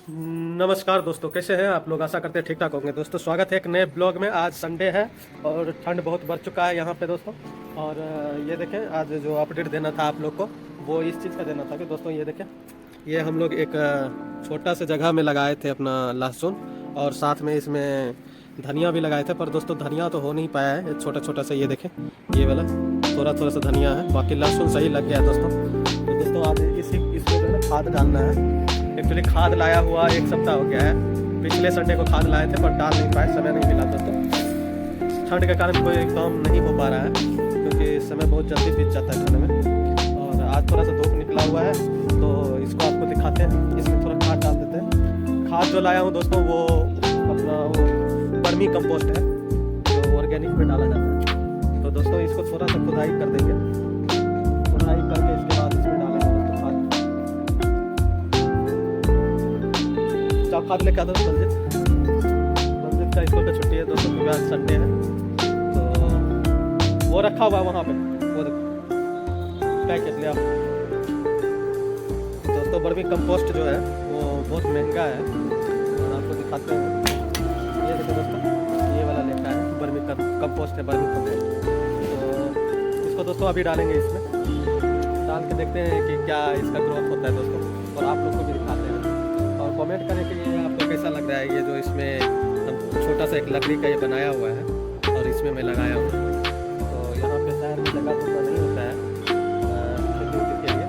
नमस्कार दोस्तों, कैसे हैं आप लोग। आशा करते हैं ठीक ठाक होंगे। दोस्तों स्वागत है एक नए ब्लॉग में। आज संडे है और ठंड बहुत बढ़ चुका है यहाँ पे दोस्तों। और ये देखें, आज जो अपडेट देना था आप लोग को वो इस चीज़ का देना था कि दोस्तों ये देखें, ये हम लोग एक छोटा सा जगह में लगाए थे अपना लहसुन, और साथ में इसमें धनिया भी लगाए थे। पर दोस्तों धनिया तो हो नहीं पाया है, ये छोटा छोटा सा ये देखें, ये वाला थोड़ा थोड़ा सा धनिया है, बाकी लहसुन सही लग गया है दोस्तों। तो दोस्तों आज इसमें जो है खाद डालना है। एक्चुअली खाद लाया हुआ 1 सप्ताह हो गया है। पिछले संडे को खाद लाए थे पर डाल नहीं पाए, समय नहीं मिला दोस्तों। ठंड के कारण कोई काम नहीं हो पा रहा है क्योंकि समय बहुत जल्दी बीत जाता है ठंड में। और आज थोड़ा सा धूप निकला हुआ है तो इसको आपको दिखाते हैं। इसमें थोड़ा खाद डाल देते हैं। खाद जो लाया हूँ दोस्तों वो अपना वो वर्मी कंपोस्ट है जो ऑर्गेनिक में डाला जाता है। तो दोस्तों इसको थोड़ा सा खुदाई कर देंगे। खुदाई करके इसके बाद इसमें डालेंगे दोस्तों खाद। खाद लेके आता रंजित का स्कूल का छुट्टी है दोस्तों, क्योंकि आज संडे है। तो वो रखा हुआ है वहाँ पे, वो देखो पैकेट लिया दोस्तों। वर्मी कंपोस्ट जो है वो बहुत महंगा है और आपको दिखाते हैं। ये देखो दोस्तों, ये वाला लेता है वर्मी कंपोस्ट है, वर्मी कंपोस्ट। तो इसको दोस्तों अभी डालेंगे इसमें, डाल के देखते हैं कि क्या इसका ग्रोथ होता है दोस्तों, और आप लोग को भी दिखाते हैं। और कमेंट करें कि ये आपको कैसा लग रहा है। ये जो इसमें छोटा सा एक लकड़ी का ये बनाया हुआ है और इसमें मैं लगाया हूँ। तो यहाँ पे शहर में जगह तो नहीं होता है खेती के लिए,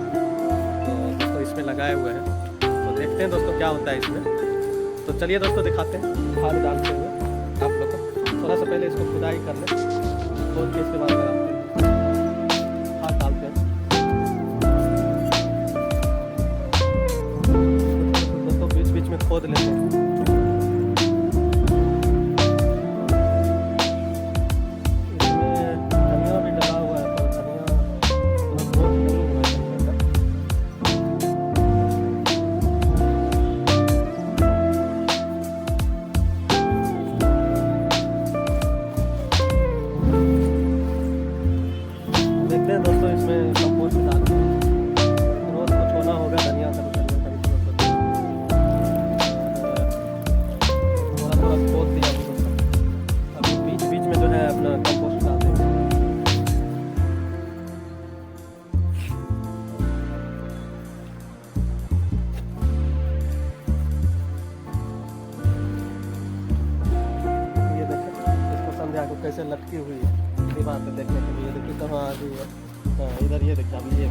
तो दोस्तों इसमें लगाए हुए हैं। तो देखते हैं दोस्तों क्या होता है इसमें। तो चलिए दोस्तों दिखाते हैं खाद डालते हुए आप लोग को। थोड़ा सा पहले इसको खुदाई कर लें, खोद के इसके बाद खाद डालते हैं। में खोद लेते हैं। इसमें धनिया भी डला हुआ है पर धनिया थोड़ा ग्रोथ नहीं हुआ है। देखते हैं दोस्तों इसमें कंपोस्ट डाल के ग्रोथ कुछ होना होगा धनिया का। अपना कंपोस्ट डाल देंगे। ये देखें इसको संध्या को कैसे लटकी हुई है दीवार पे देखने के लिए। देखिए कहाँ आ गई है, इधर ये देखिए अभी ये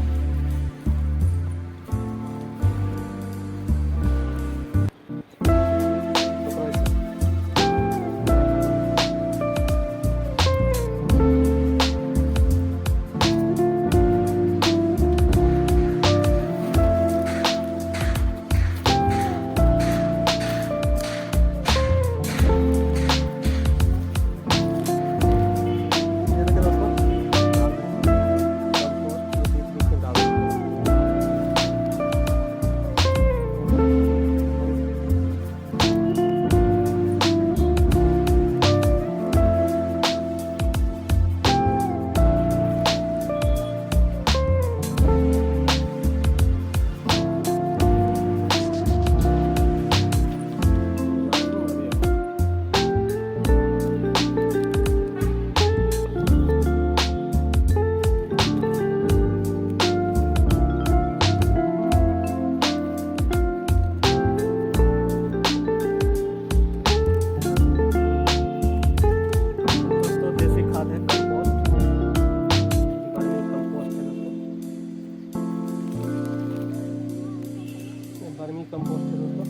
वर्मी कंपोस्ट है दोस्तों,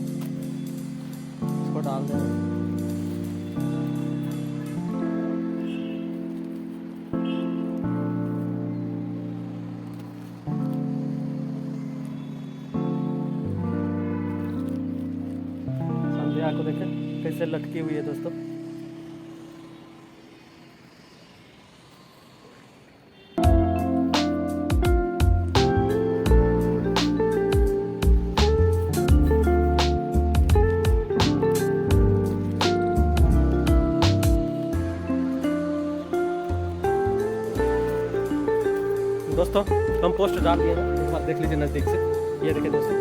इसको डाल दें। संध्या को देखें कैसे लटकी हुई है दोस्तों। दोस्तों कंपोस्ट डाल दिया है, एक बार देख लीजिए नज़दीक से। ये देखिए दोस्तों,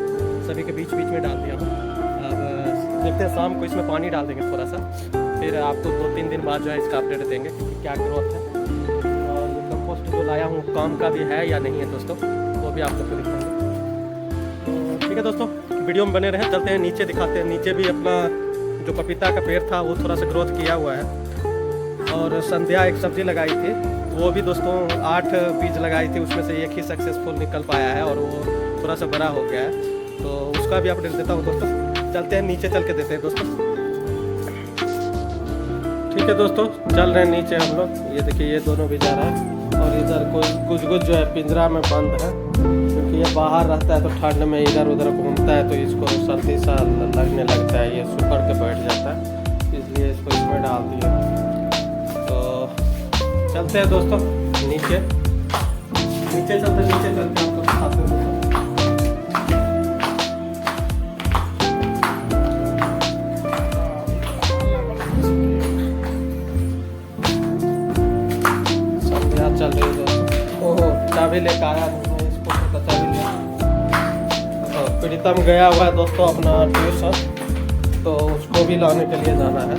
सभी के बीच बीच में डाल दिया हूँ। अब मिलते हैं शाम को, इसमें पानी डाल देंगे थोड़ा सा, फिर आपको 2-3 दिन बाद जो है इसका अपडेट देंगे कि क्या ग्रोथ है। और ये कंपोस्ट जो लाया हूँ काम का भी है या नहीं है दोस्तों, वो भी आप लोग को दिखाएंगे। तो ठीक है दोस्तों, वीडियो में बने रहें। चलते हैं नीचे, दिखाते हैं। नीचे भी अपना जो पपीता का पेड़ था वो थोड़ा सा ग्रोथ किया हुआ है। और संध्या एक सब्जी लगाई थी, वो भी दोस्तों 8 बीज लगाई थी, उसमें से एक ही सक्सेसफुल निकल पाया है और वो थोड़ा सा बड़ा हो गया है, तो उसका भी अपडेट देता हूँ दोस्तों। चलते हैं नीचे, चल के देते हैं दोस्तों। ठीक है दोस्तों, चल रहे हैं नीचे हम लोग। ये देखिए ये दोनों भी जा रहा है और इधर कोई कुछ जो है पिंजरा में बंद है, क्योंकि ये बाहर रहता है तो ठंड में इधर उधर घूमता है तो इसको सर्दी सा लगने लगता है, ये सुखड़ के बैठ जाता है, इसलिए इसको इसमें डाल दिए। तो चलते हैं दोस्तों नीचे, नीचे चलते आपको दिखाते हैं। चल रही है दोस्तों। ओहो, चाबी लेकर आया हूँ इसको, तो चाबी लिया। तो प्रीतम गया हुआ है दोस्तों अपना ट्यूशन, तो उसको भी लाने के लिए जाना है।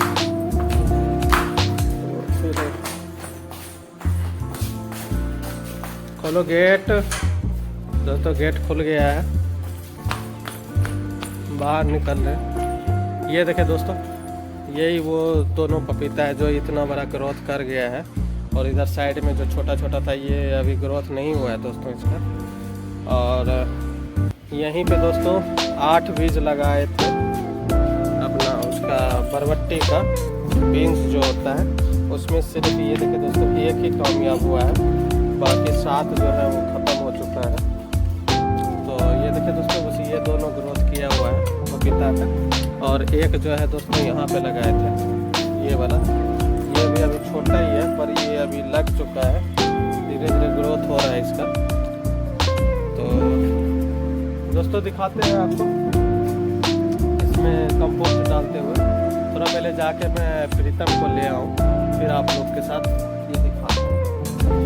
तो फिर खोलो गेट दोस्तों, गेट खुल गया है, बाहर निकल रहे। ये देखे दोस्तों, यही वो दोनों पपीता है जो इतना बड़ा ग्रोथ कर गया है, और इधर साइड में जो छोटा छोटा था ये अभी ग्रोथ नहीं हुआ है दोस्तों इसका। और यहीं पे दोस्तों 8 बीज लगाए थे अपना उसका बरबट्टी का बीन्स जो होता है, उसमें सिर्फ ये देखिए दोस्तों एक ही कामयाब हुआ है, बाकी 7 जो है वो ख़त्म हो चुका है। तो ये देखिए दोस्तों, बस ये दोनों ग्रोथ किया हुआ है पपीता का, और एक जो है दोस्तों यहाँ पे लगाए थे ये वाला, ये भी अभी छोटा ही है पर ये अभी लग चुका है, धीरे धीरे ग्रोथ हो रहा है इसका। तो दोस्तों दिखाते हैं आपको इसमें कंपोस्ट डालते हुए। थोड़ा पहले जाके मैं प्रीतम को ले आऊँ, फिर आप लोग के साथ ये दिखाते हैं।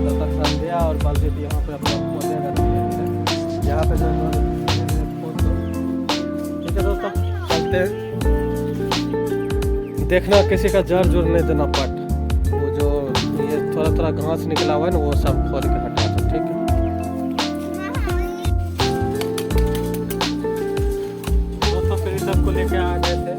तब तक संध्या और बलजीत यहाँ पे अपना पौधे करते हैं, यहाँ पे जो ठीक है दोस्तों, चलते हैं। देखना किसी का जड़ जुड़ नहीं देना पट, वो जो ये थोड़ा थोड़ा घास निकला हुआ है ना वो सब खोल के हटा दो, ठीक है। दोस्तों फिर सबको लेके आ गए थे,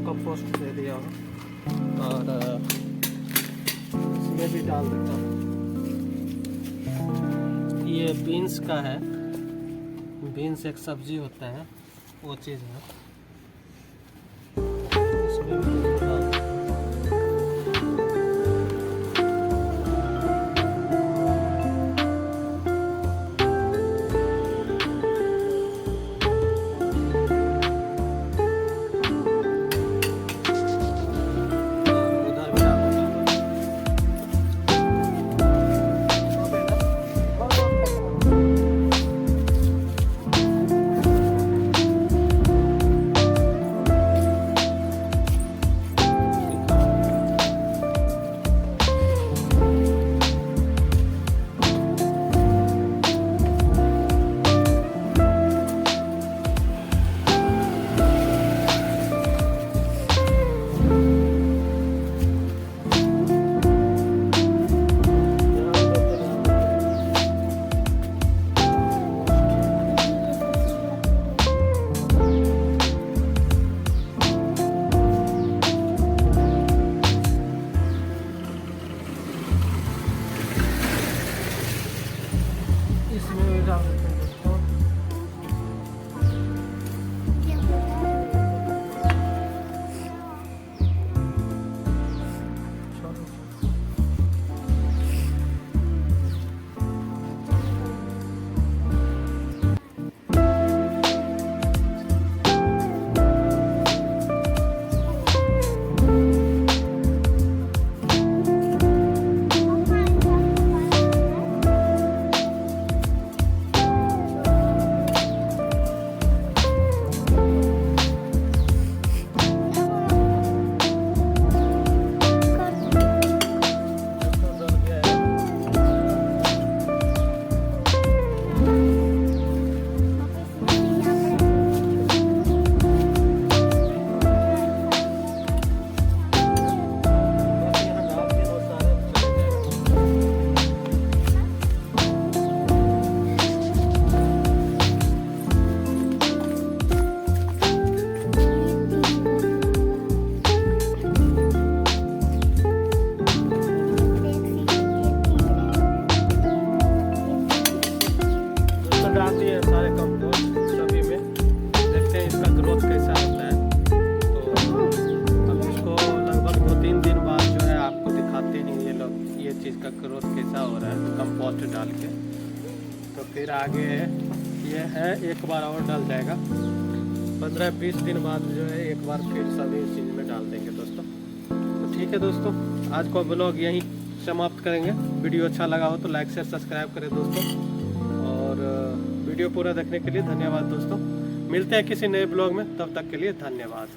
कंपोस्ट दे दिया और इसमें भी डाल देता हूँ। ये बीन्स का है, बीन्स एक सब्जी होता है, वो चीज़ है, इसमें भी डाल देता हूँ। ही है सारे कंपोस्ट सभी में। देखते हैं इसका ग्रोथ कैसा होता है। तो अब इसको लगभग 2-3 दिन बाद जो है आपको दिखाते हैं ये लोग ये चीज़ का ग्रोथ कैसा हो रहा है कंपोस्ट डाल के। तो फिर आगे ये है एक बार और डाल जाएगा, 15-20 दिन बाद जो है एक बार फिर सभी चीज़ में डाल देंगे दोस्तों। तो ठीक है दोस्तों, आज का ब्लॉग यहीं समाप्त करेंगे। वीडियो अच्छा लगा हो तो लाइक शेयर सब्सक्राइब करें दोस्तों, और वीडियो पूरा देखने के लिए धन्यवाद दोस्तों। मिलते हैं किसी नए ब्लॉग में, तब तक के लिए धन्यवाद।